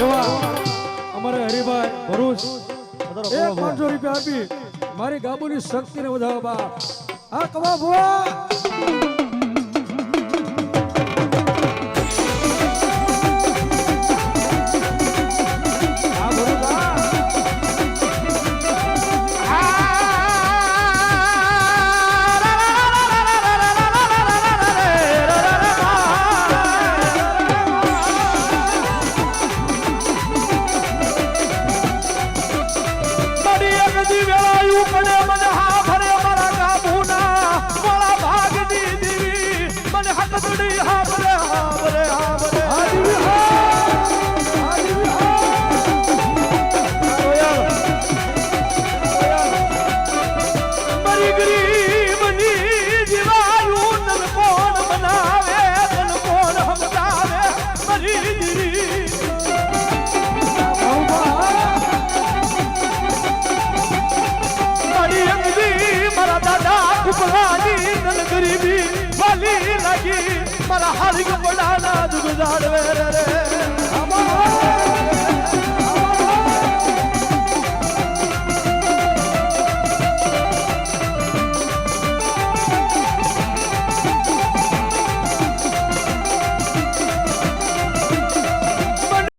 એવા અમારે હરિભાઈ ભરૂચ 500 રૂપિયા આપી મારી ગાબુની શક્તિને વધારવા બાપ આ કવા ભુવા गरीबी वाली लगी मरा हर बड़ा ना गुजार